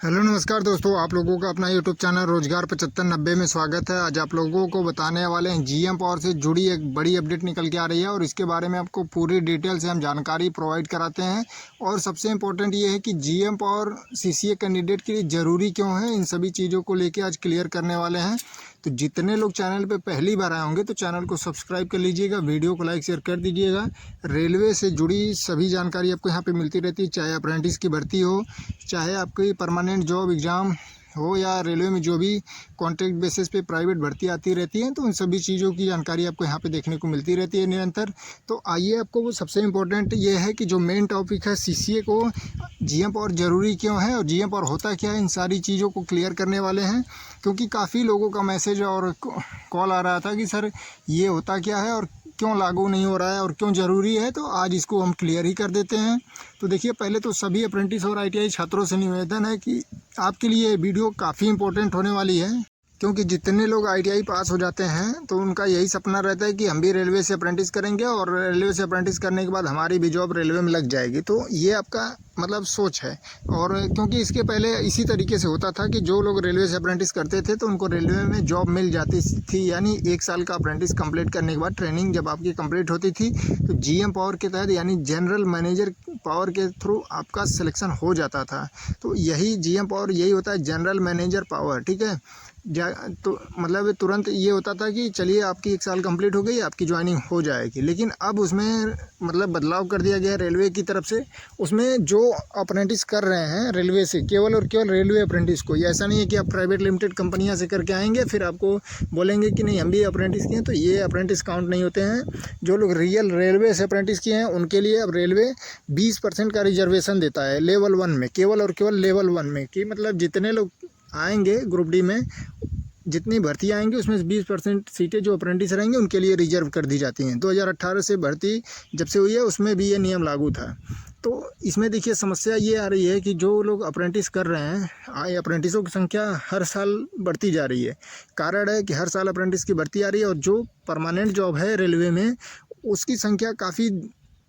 Hello नमस्कार दोस्तों, आप लोगों का अपना यूट्यूब चैनल रोजगार 7590 में स्वागत है। आज आप लोगों को बताने वाले हैं जीएम पावर से जुड़ी एक बड़ी अपडेट निकल के आ रही है और इसके बारे में आपको पूरी डिटेल से हम जानकारी प्रोवाइड कराते हैं। और सबसे इम्पोर्टेंट ये है कि जीएम पावर सीसीए कैंडिडेट के लिए ज़रूरी क्यों है, इन सभी चीज़ों को लेकर आज क्लियर करने वाले हैं। तो जितने लोग चैनल पर पहली बार आए होंगे तो चैनल को सब्सक्राइब कर लीजिएगा, वीडियो को लाइक शेयर कर दीजिएगा। रेलवे से जुड़ी सभी जानकारी आपको यहाँ पर मिलती रहती है, चाहे अप्रेंटिस की भर्ती हो, चाहे आपकी परमानेंट जॉब एग्ज़ाम हो या रेलवे में जो भी कॉन्ट्रैक्ट बेसिस पे प्राइवेट भर्ती आती रहती है, तो उन सभी चीज़ों की जानकारी आपको यहाँ पे देखने को मिलती रहती है निरंतर। तो आइए, आपको वो सबसे इम्पोर्टेंट ये है कि जो मेन टॉपिक है सीसीए को जीएम पावर ज़रूरी क्यों है और जीएम पावर होता क्या है, इन सारी चीज़ों को क्लियर करने वाले हैं। क्योंकि काफ़ी लोगों का मैसेज और कॉल आ रहा था कि सर ये होता क्या है और क्यों लागू नहीं हो रहा है और क्यों ज़रूरी है, तो आज इसको हम क्लियर ही कर देते हैं। तो देखिए, पहले तो सभी अप्रेंटिस और आईटीआई छात्रों से निवेदन है कि आपके लिए ये वीडियो काफ़ी इम्पोर्टेंट होने वाली है। क्योंकि जितने लोग आईटीआई पास हो जाते हैं तो उनका यही सपना रहता है कि हम भी रेलवे से अप्रेंटिस करेंगे और रेलवे से अप्रेंटिस करने के बाद हमारी भी जॉब रेलवे में लग जाएगी। तो ये आपका मतलब सोच है। और क्योंकि इसके पहले इसी तरीके से होता था कि जो लोग रेलवे से अप्रेंटिस करते थे तो उनको रेलवे में जॉब मिल जाती थी, यानी 1 साल का अप्रेंटिस कंप्लीट करने के बाद ट्रेनिंग जब आपकी कंप्लीट होती थी तो जीएम पावर के तहत यानी जनरल मैनेजर पावर के थ्रू आपका सिलेक्शन हो जाता था। तो यही जीएम पावर यही होता है, जनरल मैनेजर पावर, ठीक है। तो मतलब तुरंत ये होता था कि चलिए आपकी 1 साल कंप्लीट हो गई, आपकी ज्वाइनिंग हो जाएगी। लेकिन अब उसमें मतलब बदलाव कर दिया गया है रेलवे की तरफ से। उसमें जो अप्रेंटिस कर रहे हैं रेलवे से, केवल और केवल रेलवे अप्रेंटिस को, ये ऐसा नहीं है कि आप प्राइवेट लिमिटेड कंपनियां से करके आएंगे फिर आपको बोलेंगे कि नहीं हम भी अप्रेंटिस किए हैं, तो ये अप्रेंटिस काउंट नहीं होते हैं। जो लोग रियल रेलवे से अप्रेंटिस किए हैं उनके लिए अब रेलवे 20% का रिजर्वेशन देता है लेवल 1 में, केवल और केवल लेवल 1 में। कि मतलब जितने लोग आएंगे ग्रुप डी में, जितनी भर्ती आएंगी उसमें 20% सीटें जो अप्रेंटिस रहेंगे उनके लिए रिजर्व कर दी जाती हैं। 2018 से भर्ती जब से हुई है उसमें भी ये नियम लागू था। तो इसमें देखिए समस्या ये आ रही है कि जो लोग अप्रेंटिस कर रहे हैं, अप्रेंटिसों की संख्या हर साल बढ़ती जा रही है। कारण है कि हर साल अप्रेंटिस की भर्ती आ रही है और जो परमानेंट जॉब है रेलवे में उसकी संख्या काफ़ी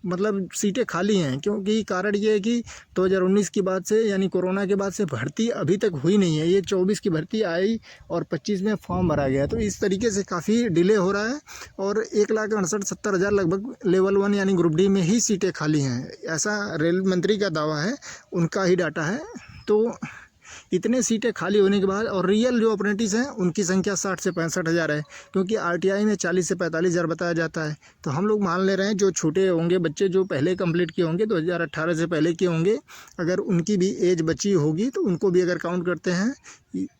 मतलब सीटें खाली हैं। क्योंकि कारण ये है कि 2019 की बाद से यानी कोरोना के बाद से भर्ती अभी तक हुई नहीं है। ये 24 की भर्ती आई और 25 में फॉर्म भरा गया, तो इस तरीके से काफ़ी डिले हो रहा है। और 1,68,70,000 लगभग लेवल 1 यानी ग्रुप डी में ही सीटें खाली हैं, ऐसा रेल मंत्री का दावा है, उनका ही डाटा है। तो इतने सीटें खाली होने के बाद और रियल जो अप्रेंटिस हैं उनकी संख्या 60 से 65,000 है। क्योंकि आरटीआई में 40 से 45,000 बताया जाता है। तो हम लोग मान ले रहे हैं जो छोटे होंगे बच्चे, जो पहले कंप्लीट किए होंगे 2018 से पहले किए होंगे, अगर उनकी भी एज बची होगी तो उनको भी अगर काउंट करते हैं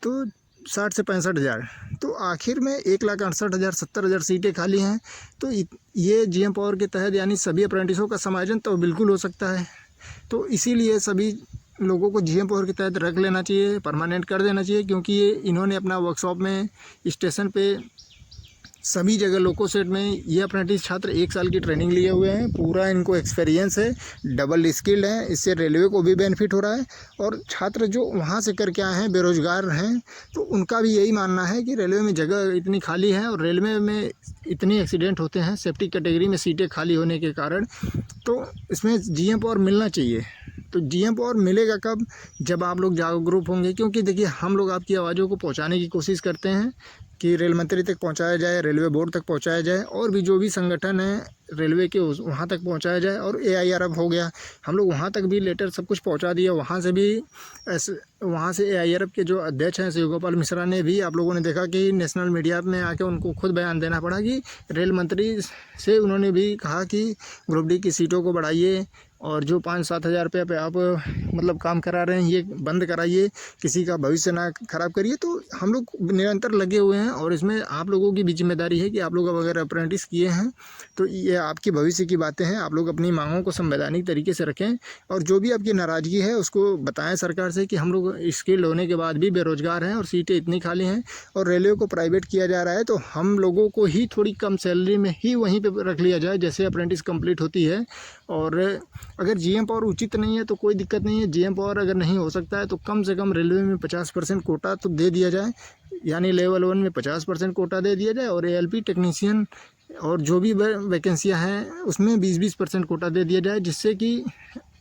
तो 60 से 65,000। तो आखिर में 1,68,000 70,000 सीटें खाली हैं। तो ये जीएम पावर के तहत यानी सभी अप्रेंटिसों का समायोजन तो बिल्कुल हो सकता है। तो इसीलिए सभी लोगों को जीएम पावर के तहत रख लेना चाहिए, परमानेंट कर देना चाहिए। क्योंकि ये इन्होंने अपना वर्कशॉप में, स्टेशन पे, सभी जगह लोको सेट में ये अप्रेंटिस छात्र 1 साल की ट्रेनिंग लिए हुए हैं, पूरा इनको एक्सपीरियंस है, डबल स्किल्ड है। इससे रेलवे को भी बेनिफिट हो रहा है और छात्र जो वहाँ से करके आए हैं बेरोजगार हैं तो उनका भी यही मानना है कि रेलवे में जगह इतनी खाली है और रेलवे में इतनी एक्सीडेंट होते हैं सेफ्टी कैटेगरी में सीटें खाली होने के कारण, तो इसमें जीएम पावर मिलना चाहिए। तो जीएम पावर मिलेगा कब? जब आप लोग जागरूक होंगे। क्योंकि देखिए, हम लोग आपकी आवाज़ों को पहुंचाने की कोशिश करते हैं कि रेल मंत्री तक पहुंचाया जाए, रेलवे बोर्ड तक पहुंचाया जाए और भी जो भी संगठन है रेलवे के वहाँ तक पहुंचाया जाए। और AIRF हो गया, हम लोग वहाँ तक भी लेटर सब कुछ पहुंचा दिया। वहाँ से भी वहाँ से AIRF के जो अध्यक्ष हैं शिव गोपाल मिश्रा ने भी, आप लोगों ने देखा कि नेशनल मीडिया में आके उनको खुद बयान देना पड़ा कि रेल मंत्री से उन्होंने भी कहा कि ग्रुप डी की सीटों को बढ़ाइए और जो 5-7 हज़ार रुपये पे आप मतलब काम करा रहे हैं ये बंद कराइए, किसी का भविष्य ना खराब करिए। तो हम लोग निरंतर लगे हुए हैं और इसमें आप लोगों की भी जिम्मेदारी है कि आप लोग अगर अप्रेंटिस किए हैं तो ये आपकी भविष्य की बातें हैं। आप लोग अपनी मांगों को संवैधानिक तरीके से रखें और जो भी आपकी नाराज़गी है उसको बताएं सरकार से कि हम लोग स्किल्ड होने के बाद भी बेरोजगार हैं और सीटें इतनी खाली हैं और रेलवे को प्राइवेट किया जा रहा है, तो हम लोगों को ही थोड़ी कम सैलरी में ही वहीं पर रख लिया जाए जैसे अप्रेंटिस कंप्लीट होती है। और अगर जीएम पावर उचित नहीं है तो कोई दिक्कत नहीं है। जीएम पावर अगर नहीं हो सकता है तो कम से कम रेलवे में 50% कोटा तो दे दिया जाए, यानी लेवल 1 में 50% कोटा दे दिया जाए और ALP टेक्नीशियन और जो भी वैकेंसियाँ हैं उसमें 20-20% कोटा दे दिया जाए, जिससे कि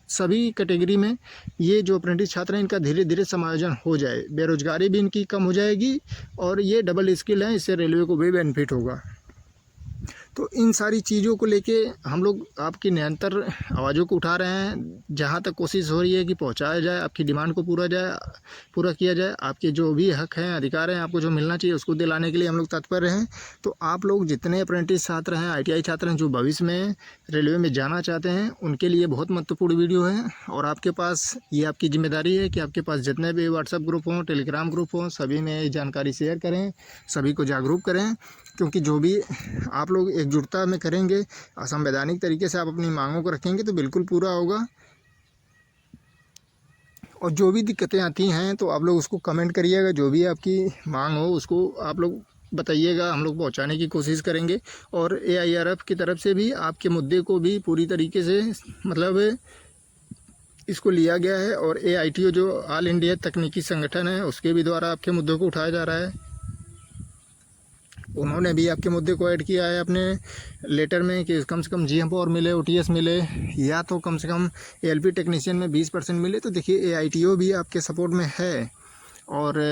सभी कैटेगरी में ये जो अप्रेंटिस छात्र हैं इनका धीरे धीरे समायोजन हो जाए, बेरोजगारी भी इनकी कम हो जाएगी और ये डबल स्किल है, इससे रेलवे को भी बेनिफिट होगा। तो इन सारी चीज़ों को लेके हम लोग आपकी निरंतर आवाज़ों को उठा रहे हैं, जहाँ तक कोशिश हो रही है कि पहुँचाया जाए, आपकी डिमांड को पूरा किया जाए, आपके जो भी हक हैं, अधिकार हैं, आपको जो मिलना चाहिए उसको दिलाने के लिए हम लोग तत्पर हैं। तो आप लोग जितने अप्रेंटिस छात्र हैं, ITI छात्र हैं, जो भविष्य में रेलवे में जाना चाहते हैं, उनके लिए बहुत महत्वपूर्ण वीडियो है। और आपके पास ये आपकी जिम्मेदारी है कि आपके पास जितने भी व्हाट्सएप ग्रुप हों, टेलीग्राम ग्रुप हों, सभी में ये जानकारी शेयर करें, सभी को जागरूक करें, क्योंकि जो भी आप लोग एकजुटता में करेंगे, असंवैधानिक तरीके से आप अपनी मांगों को रखेंगे तो बिल्कुल पूरा होगा। और जो भी दिक्कतें आती हैं तो आप लोग उसको कमेंट करिएगा, जो भी आपकी मांग हो उसको आप लोग बताइएगा, हम लोग पहुंचाने की कोशिश करेंगे। और AIRF की तरफ से भी आपके मुद्दे को भी पूरी तरीके से मतलब इसको लिया गया है। और AITO जो ऑल इंडिया तकनीकी संगठन है उसके भी द्वारा आपके मुद्दों को उठाया जा रहा है। उन्होंने भी आपके मुद्दे को ऐड किया है अपने लेटर में कि कम से कम GM पावर मिले, OTS मिले, या तो कम से कम ALP टेक्नीशियन में 20% मिले। तो देखिए AITO भी आपके सपोर्ट में है और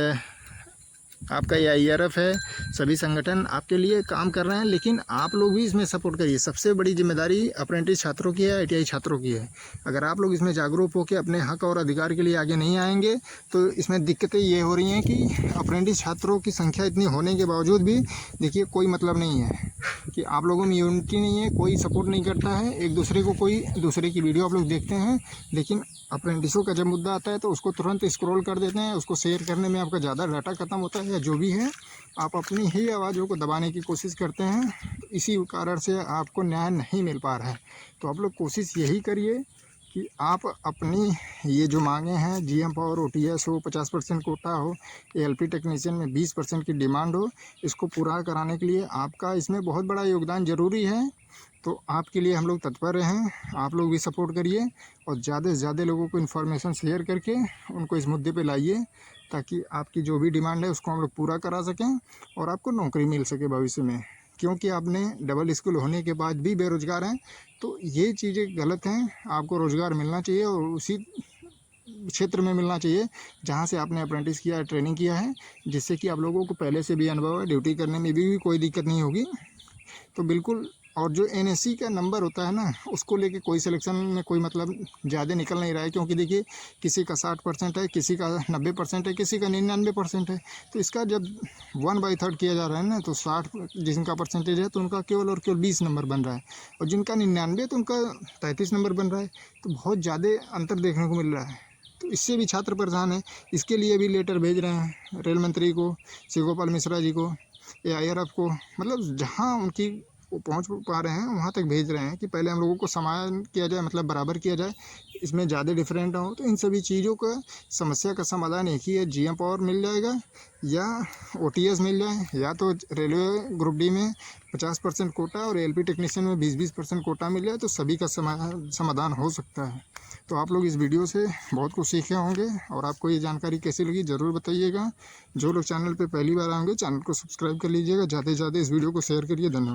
आपका AIRF है, सभी संगठन आपके लिए काम कर रहे हैं, लेकिन आप लोग भी इसमें सपोर्ट करिए। सबसे बड़ी जिम्मेदारी अप्रेंटिस छात्रों की है, ITI छात्रों की है। अगर आप लोग इसमें जागरूक होकर अपने हक और अधिकार के लिए आगे नहीं आएंगे तो इसमें दिक्कतें ये हो रही हैं कि अप्रेंटिस छात्रों की संख्या इतनी होने के बावजूद भी देखिए कोई मतलब नहीं है कि आप लोगों में यूनिटी नहीं है, कोई सपोर्ट नहीं करता है एक दूसरे को, कोई दूसरे की वीडियो आप लोग देखते हैं, लेकिन अप्रेंटिसों का जब मुद्दा आता है तो उसको तुरंत स्क्रॉल कर देते हैं, उसको शेयर करने में आपका ज़्यादा डाटा खत्म होता है, या जो भी है आप अपनी ही आवाज़ों को दबाने की कोशिश करते हैं। तो इसी कारण से आपको न्याय नहीं मिल पा रहा है। तो आप लोग कोशिश यही करिए कि आप अपनी ये जो मांगे हैं, GM पावर, OTS हो, 50% कोटा हो, ALP टेक्नीशियन में 20% की डिमांड हो, इसको पूरा कराने के लिए आपका इसमें बहुत बड़ा योगदान ज़रूरी है। तो आपके लिए हम लोग तत्पर हैं, आप लोग भी सपोर्ट करिए और ज़्यादा से ज़्यादा लोगों को इन्फॉर्मेशन शेयर करके उनको इस मुद्दे पे लाइए, ताकि आपकी जो भी डिमांड है उसको हम लोग पूरा करा सकें और आपको नौकरी मिल सके भविष्य में। क्योंकि आपने डबल स्किल होने के बाद भी बेरोज़गार हैं, तो ये चीज़ें गलत हैं। आपको रोज़गार मिलना चाहिए और उसी क्षेत्र में मिलना चाहिए जहाँ से आपने अप्रेंटिस किया है, ट्रेनिंग किया है, जिससे कि आप लोगों को पहले से भी अनुभव है, ड्यूटी करने में भी कोई दिक्कत नहीं होगी। तो बिल्कुल। और जो NSE का नंबर होता है ना, उसको लेके कोई सिलेक्शन में कोई मतलब ज़्यादा निकल नहीं रहा है, क्योंकि देखिए किसी का 60% है, किसी का 90% है, किसी का 99% है। तो इसका जब 1/3 किया जा रहा है ना, तो 60 जिनका परसेंटेज है तो उनका केवल और केवल 20 नंबर बन रहा है, और जिनका 99 तो उनका 33 नंबर बन रहा है। तो बहुत ज़्यादा अंतर देखने को मिल रहा है। तो इससे भी छात्र परेशान है। इसके लिए भी लेटर भेज रहे हैं रेल मंत्री को, श्री गोपाल मिश्रा जी को, AIRF को, मतलब जहाँ उनकी वो पहुँच पा रहे हैं वहाँ तक भेज रहे हैं कि पहले हम लोगों को समान किया जाए, मतलब बराबर किया जाए, इसमें ज़्यादा डिफरेंट ना हो। तो इन सभी चीज़ों का समस्या का समाधान एक ही है, GM पावर मिल जाएगा या OTS मिल जाए, या तो रेलवे ग्रुप D में 50% कोटा और ALP टेक्नीशियन में 20% कोटा मिल जाए, तो सभी का समाधान हो सकता है। तो आप लोग इस वीडियो से बहुत कुछ सीखे होंगे, और आपको ये जानकारी कैसी लगी ज़रूर बताइएगा। जो लोग चैनल पे पहली बार आएंगे चैनल को सब्सक्राइब कर लीजिएगा, ज़्यादा से ज़्यादा इस वीडियो को शेयर करिए। धन्यवाद।